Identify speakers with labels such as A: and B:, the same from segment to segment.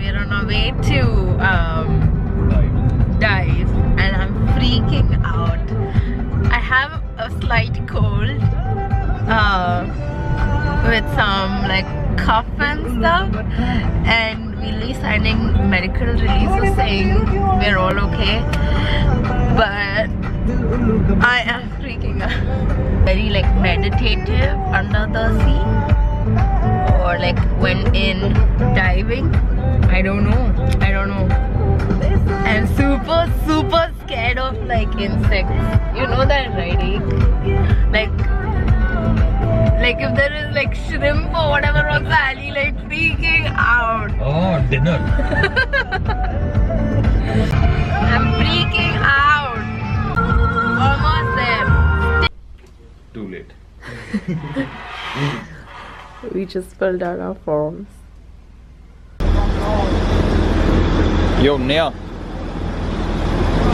A: we're on our way to dive, and I'm freaking out. I have a slight cold with some like cough and stuff, and we'll be signing medical releases saying we're all okay, but I am freaking out. Very like meditative under the sea, or like when in diving. I don't know. I'm super scared of like insects. You know that, right? Like if there is like shrimp or whatever on the alley, like freaking out.
B: Oh, dinner.
A: I'm freaking out. Almost there.
B: Too late.
A: We just filled out our forms.
B: Yo, Nia.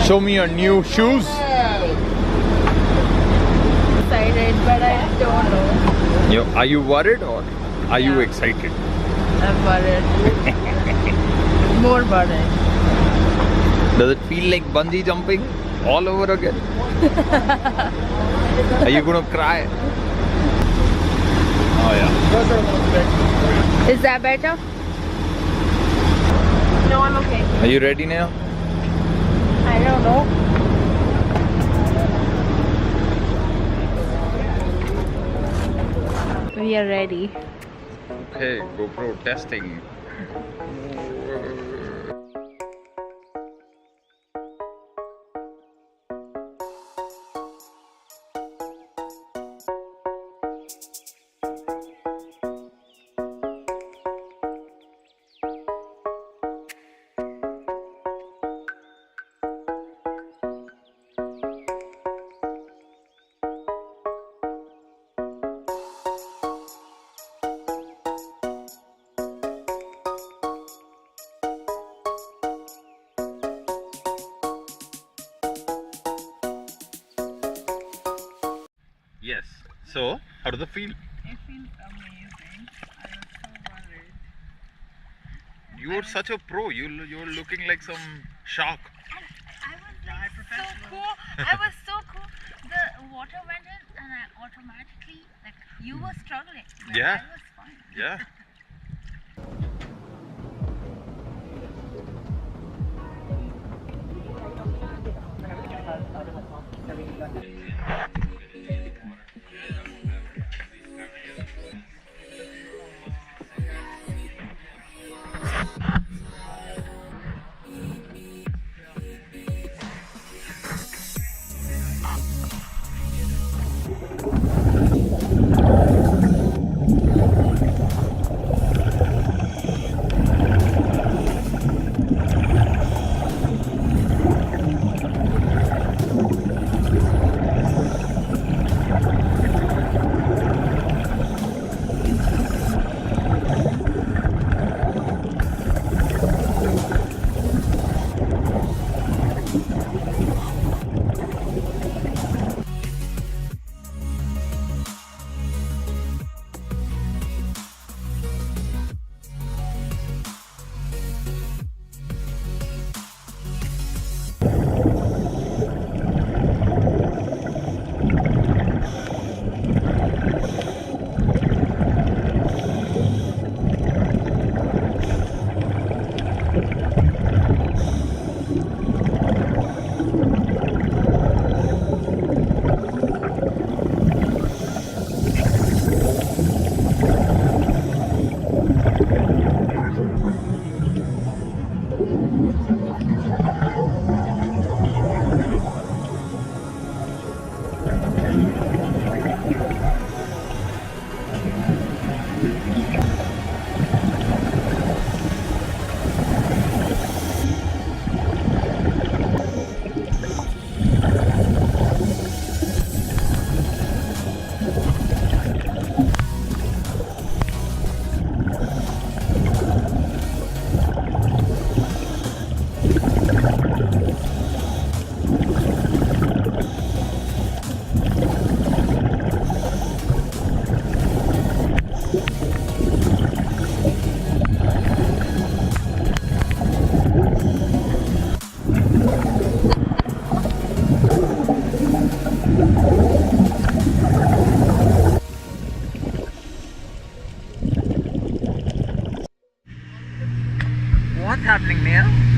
B: Show me your new shoes.
A: Excited, but I don't know.
B: Yo, are you worried or are you excited?
A: I'm worried. More worried.
B: Does it feel like bungee jumping all over again? Are you gonna cry? Oh yeah.
A: Is that better? No, I'm okay.
B: Are you ready now?
A: I don't know. We are ready.
B: Okay, GoPro testing. Yes. So, how does it feel?
A: It feels amazing. I was so worried.
B: You are such a pro. You're looking like some shark.
A: I was like so cool. I was so cool. The water went in and I automatically, like, you were struggling. But
B: Yeah.
A: I was fine.
B: Yeah.
C: What's happening, Neil?